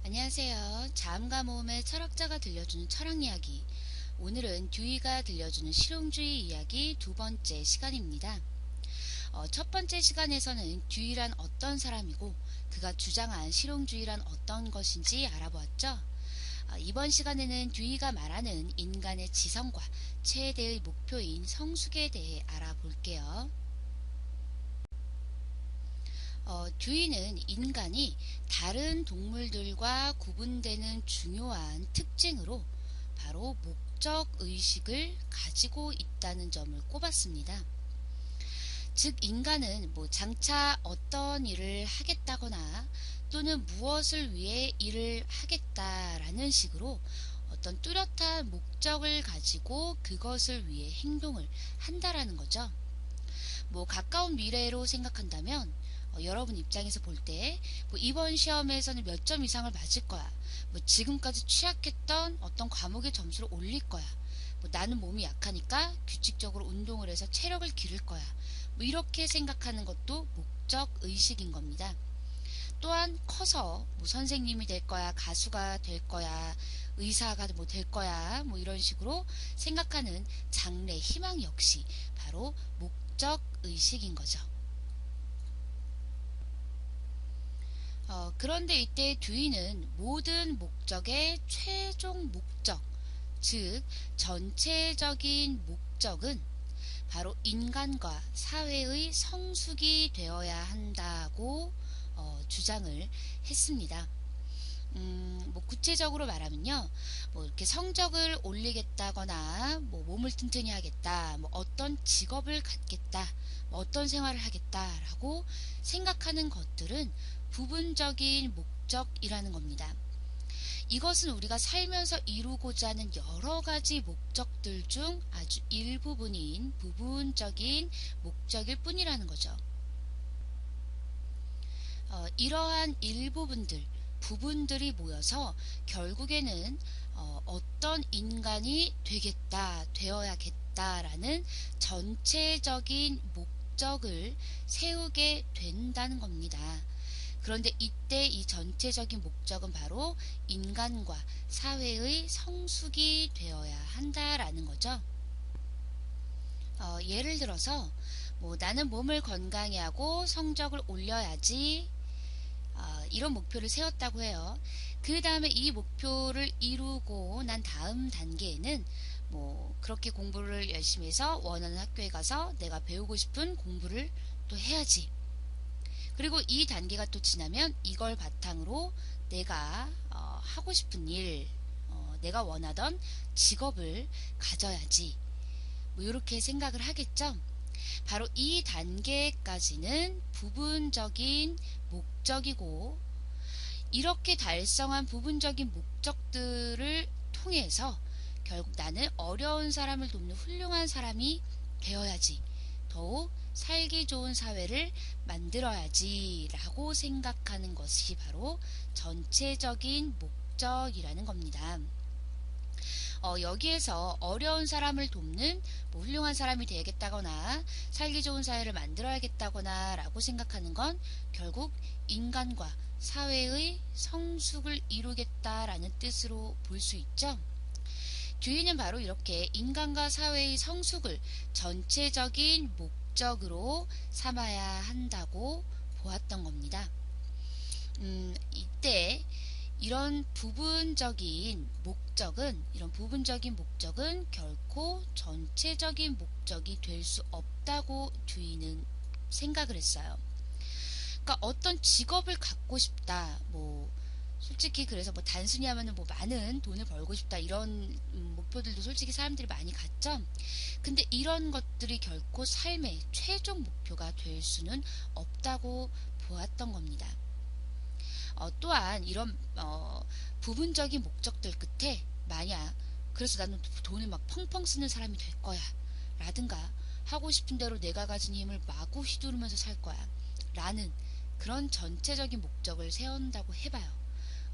안녕하세요. 자음과 모음의 철학자가 들려주는 철학 이야기. 오늘은 듀이가 들려주는 실용주의 이야기 두 번째 시간입니다. 첫 번째 시간에서는 듀이란 어떤 사람이고 그가 주장한 실용주의란 어떤 것인지 알아보았죠. 이번 시간에는 듀이가 말하는 인간의 지성과 최대의 목표인 성숙에 대해 알아볼게요. 듀이는 인간이 다른 동물들과 구분되는 중요한 특징으로 바로 목적의식을 가지고 있다는 점을 꼽았습니다. 즉 인간은 장차 어떤 일을 하겠다거나 또는 무엇을 위해 일을 하겠다라는 식으로 어떤 뚜렷한 목적을 가지고 그것을 위해 행동을 한다라는 거죠. 가까운 미래로 생각한다면 여러분 입장에서 볼 때 이번 시험에서는 몇 점 이상을 맞을 거야. 지금까지 취약했던 어떤 과목의 점수를 올릴 거야. 나는 몸이 약하니까 규칙적으로 운동을 해서 체력을 기를 거야. 이렇게 생각하는 것도 목적 의식인 겁니다. 또한 커서 선생님이 될 거야, 가수가 될 거야, 의사가 될 거야, 이런 식으로 생각하는 장래 희망 역시 바로 목적 의식인 거죠. 그런데 이때 듀이는 모든 목적의 최종 목적, 즉 전체적인 목적은 바로 인간과 사회의 성숙이 되어야 한다고 주장을 했습니다. 구체적으로 말하면요, 이렇게 성적을 올리겠다거나, 몸을 튼튼히 하겠다, 어떤 직업을 갖겠다, 어떤 생활을 하겠다라고 생각하는 것들은 부분적인 목적이라는 겁니다. 이것은 우리가 살면서 이루고자 하는 여러 가지 목적들 중 아주 일부분인 부분적인 목적일 뿐이라는 거죠. 이러한 일부분들, 부분들이 모여서 결국에는 어떤 인간이 되겠다, 되어야겠다라는 전체적인 목적을 세우게 된다는 겁니다. 그런데 이때 이 전체적인 목적은 바로 인간과 사회의 성숙이 되어야 한다라는 거죠. 예를 들어서 나는 몸을 건강히 하고 성적을 올려야지, 이런 목표를 세웠다고 해요. 그 다음에 이 목표를 이루고 난 다음 단계에는 그렇게 공부를 열심히 해서 원하는 학교에 가서 내가 배우고 싶은 공부를 또 해야지. 그리고 이 단계가 또 지나면 이걸 바탕으로 내가 하고 싶은 일, 내가 원하던 직업을 가져야지. 이렇게 생각을 하겠죠. 바로 이 단계까지는 부분적인 목적이고, 이렇게 달성한 부분적인 목적들을 통해서 결국 나는 어려운 사람을 돕는 훌륭한 사람이 되어야지, 더욱 살기 좋은 사회를 만들어야지 라고 생각하는 것이 바로 전체적인 목적이라는 겁니다. 여기에서 어려운 사람을 돕는 훌륭한 사람이 되겠다거나 살기 좋은 사회를 만들어야겠다거나 라고 생각하는 건 결국 인간과 사회의 성숙을 이루겠다라는 뜻으로 볼 수 있죠. 듀이는 바로 이렇게 인간과 사회의 성숙을 전체적인 목적으로 삼아야 한다고 보았던 겁니다. 이때 이런 부분적인 목적은 결코 전체적인 목적이 될 수 없다고 듀이는 생각을 했어요. 그러니까 어떤 직업을 갖고 싶다, 솔직히 그래서 단순히 하면은 많은 돈을 벌고 싶다 이런 목표들도 솔직히 사람들이 많이 갖죠. 근데 이런 것들이 결코 삶의 최종 목표가 될 수는 없다고 보았던 겁니다. 또한 이런 부분적인 목적들 끝에 만약 그래서 나는 돈을 펑펑 쓰는 사람이 될 거야 라든가 하고 싶은 대로 내가 가진 힘을 마구 휘두르면서 살 거야 라는 그런 전체적인 목적을 세운다고 해봐요.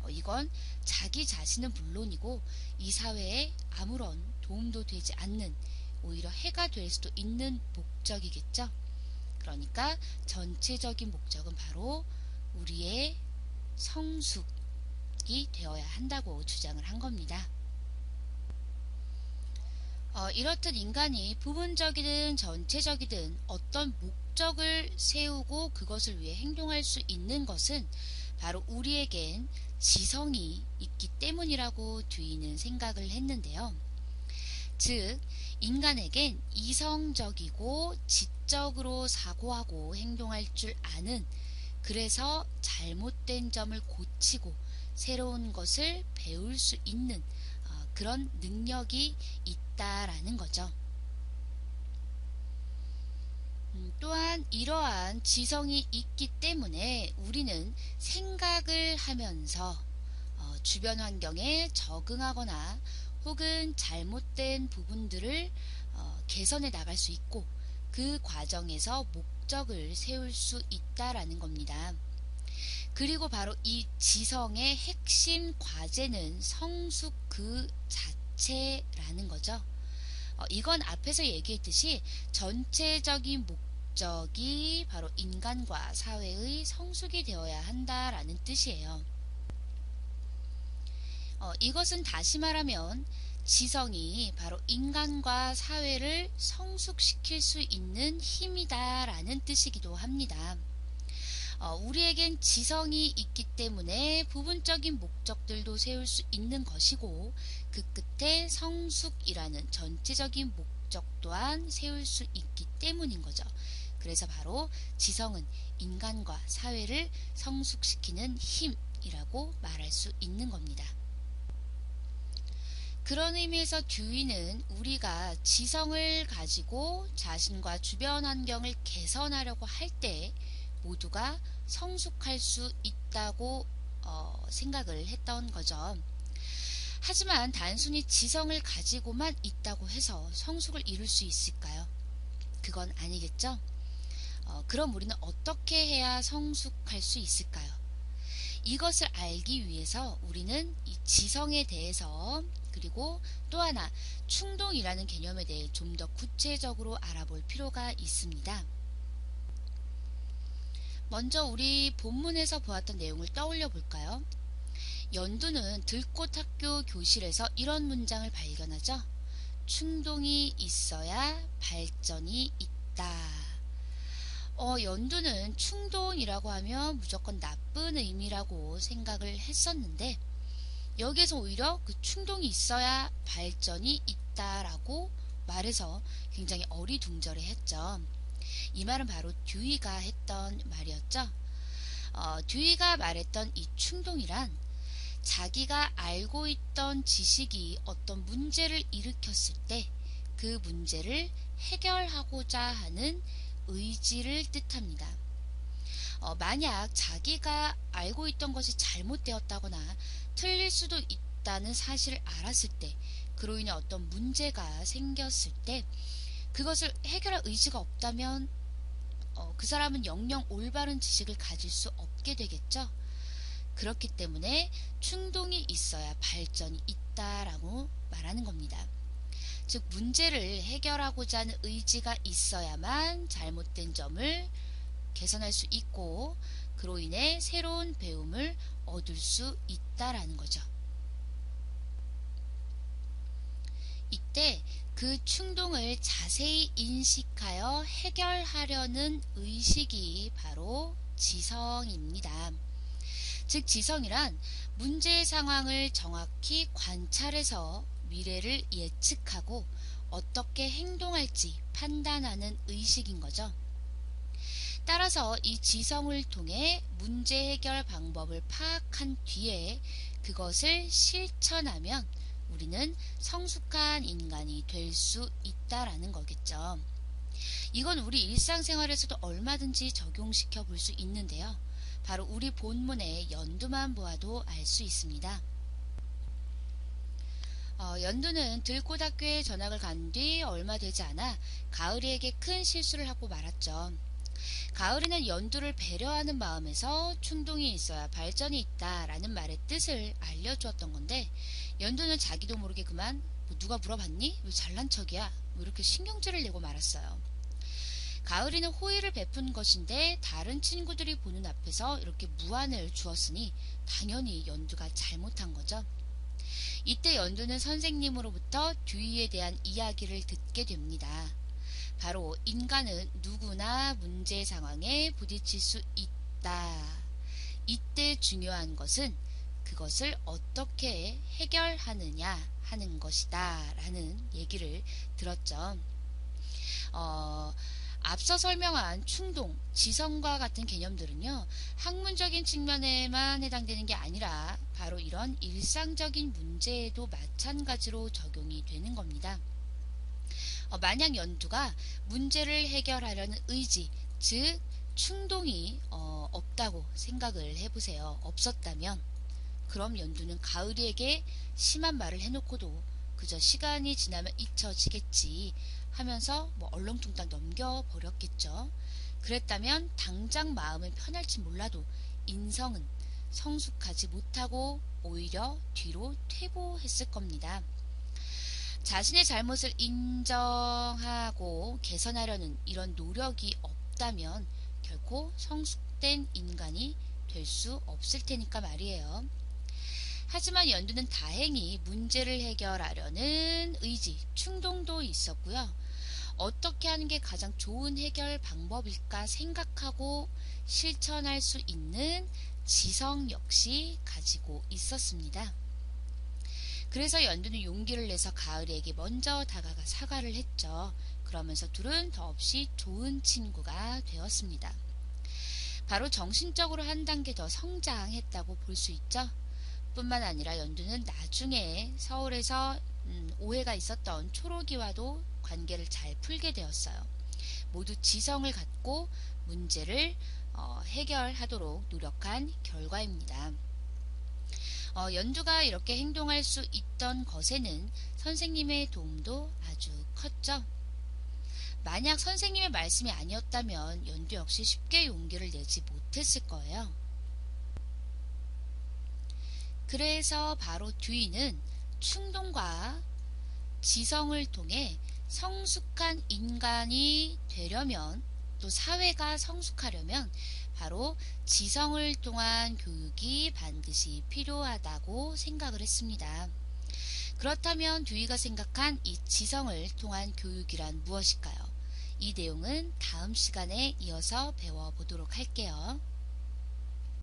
이건 자기 자신은 물론이고 이 사회에 아무런 도움도 되지 않는, 오히려 해가 될 수도 있는 목적이겠죠. 그러니까 전체적인 목적은 바로 우리의 성숙이 능력이 되어야 한다고 주장을 한 겁니다. 이렇듯 인간이 부분적이든 전체적이든 어떤 목적을 세우고 그것을 위해 행동할 수 있는 것은 바로 우리에겐 지성이 있기 때문이라고 듀이는 생각을 했는데요. 즉, 인간에겐 이성적이고 지적으로 사고하고 행동할 줄 아는, 그래서 잘못된 점을 고치고 새로운 것을 배울 수 있는 그런 능력이 있다라는 거죠. 또한 이러한 지성이 있기 때문에 우리는 생각을 하면서 주변 환경에 적응하거나 혹은 잘못된 부분들을 개선해 나갈 수 있고 그 과정에서 목적을 세울 수 있다라는 겁니다. 그리고 바로 이 지성의 핵심 과제는 성숙 그 자체라는 거죠. 이건 앞에서 얘기했듯이 전체적인 목적이 바로 인간과 사회의 성숙이 되어야 한다라는 뜻이에요. 이것은 다시 말하면 지성이 바로 인간과 사회를 성숙시킬 수 있는 힘이다라는 뜻이기도 합니다. 우리에겐 지성이 있기 때문에 부분적인 목적들도 세울 수 있는 것이고 그 끝에 성숙이라는 전체적인 목적 또한 세울 수 있기 때문인 거죠. 그래서 바로 지성은 인간과 사회를 성숙시키는 힘이라고 말할 수 있는 겁니다. 그런 의미에서 듀이는 우리가 지성을 가지고 자신과 주변 환경을 개선하려고 할 때 모두가 성숙할 수 있다고 생각을 했던 거죠. 하지만 단순히 지성을 가지고만 있다고 해서 성숙을 이룰 수 있을까요? 그건 아니겠죠? 그럼 우리는 어떻게 해야 성숙할 수 있을까요? 이것을 알기 위해서 우리는 이 지성에 대해서 그리고 또 하나 충동이라는 개념에 대해 좀 더 구체적으로 알아볼 필요가 있습니다. 먼저 우리 본문에서 보았던 내용을 떠올려 볼까요? 연두는 들꽃학교 교실에서 이런 문장을 발견하죠. 충동이 있어야 발전이 있다. 연두는 충동이라고 하면 무조건 나쁜 의미라고 생각을 했었는데 여기에서 오히려 그 충동이 있어야 발전이 있다라고 말해서 굉장히 어리둥절해 했죠. 이 말은 바로 듀이가 했던 말이었죠. 듀이가 말했던 이 충동이란 자기가 알고 있던 지식이 어떤 문제를 일으켰을 때 그 문제를 해결하고자 하는 의지를 뜻합니다. 만약 자기가 알고 있던 것이 잘못되었다거나 틀릴 수도 있다는 사실을 알았을 때 그로 인해 어떤 문제가 생겼을 때 그것을 해결할 의지가 없다면 그 사람은 영영 올바른 지식을 가질 수 없게 되겠죠. 그렇기 때문에 충동이 있어야 발전이 있다라고 말하는 겁니다. 즉 문제를 해결하고자 하는 의지가 있어야만 잘못된 점을 개선할 수 있고 그로 인해 새로운 배움을 얻을 수 있다라는 거죠. 이때 그 충동을 자세히 인식하여 해결하려는 의식이 바로 지성입니다. 즉 지성이란 문제의 상황을 정확히 관찰해서 미래를 예측하고 어떻게 행동할지 판단하는 의식인 거죠. 따라서 이 지성을 통해 문제 해결 방법을 파악한 뒤에 그것을 실천하면 우리는 성숙한 인간이 될 수 있다라는 거겠죠. 이건 우리 일상생활에서도 얼마든지 적용시켜 볼 수 있는데요. 바로 우리 본문의 연두만 보아도 알 수 있습니다. 연두는 들꽃학교에 전학을 간 뒤 얼마 되지 않아 가을이에게 큰 실수를 하고 말았죠. 가을이는 연두를 배려하는 마음에서 충동이 있어야 발전이 있다라는 말의 뜻을 알려주었던 건데 연두는 자기도 모르게 그만 누가 물어봤니? 왜 잘난 척이야? 이렇게 신경질을 내고 말았어요. 가을이는 호의를 베푼 것인데 다른 친구들이 보는 앞에서 이렇게 무안을 주었으니 당연히 연두가 잘못한 거죠. 이때 연두는 선생님으로부터 듀이에 대한 이야기를 듣게 됩니다. 바로 인간은 누구나 문제 상황에 부딪힐 수 있다. 이때 중요한 것은 그것을 어떻게 해결하느냐 하는 것이다 라는 얘기를 들었죠. 앞서 설명한 충동, 지성과 같은 개념들은요, 학문적인 측면에만 해당되는 게 아니라 바로 이런 일상적인 문제에도 마찬가지로 적용이 되는 겁니다. 만약 연두가 문제를 해결하려는 의지, 즉 충동이 없다고 생각을 해보세요. 없었다면 그럼 연두는 가을이에게 심한 말을 해놓고도 그저 시간이 지나면 잊혀지겠지 하면서 얼렁뚱땅 넘겨버렸겠죠. 그랬다면 당장 마음은 편할지 몰라도 인성은 성숙하지 못하고 오히려 뒤로 퇴보했을 겁니다. 자신의 잘못을 인정하고 개선하려는 이런 노력이 없다면 결코 성숙된 인간이 될 수 없을 테니까 말이에요. 하지만 연두는 다행히 문제를 해결하려는 의지, 충동도 있었고요. 어떻게 하는 게 가장 좋은 해결 방법일까 생각하고 실천할 수 있는 지성 역시 가지고 있었습니다. 그래서 연두는 용기를 내서 가을이에게 먼저 다가가 사과를 했죠. 그러면서 둘은 더없이 좋은 친구가 되었습니다. 바로 정신적으로 한 단계 더 성장했다고 볼 수 있죠. 뿐만 아니라 연두는 나중에 서울에서 오해가 있었던 초록이와도 관계를 잘 풀게 되었어요. 모두 지성을 갖고 문제를 해결하도록 노력한 결과입니다. 연두가 이렇게 행동할 수 있던 것에는 선생님의 도움도 아주 컸죠. 만약 선생님의 말씀이 아니었다면 연두 역시 쉽게 용기를 내지 못했을 거예요. 그래서 바로 듀이는 충동과 지성을 통해 성숙한 인간이 되려면, 또 사회가 성숙하려면 바로 지성을 통한 교육이 반드시 필요하다고 생각을 했습니다. 그렇다면 듀이가 생각한 이 지성을 통한 교육이란 무엇일까요? 이 내용은 다음 시간에 이어서 배워보도록 할게요.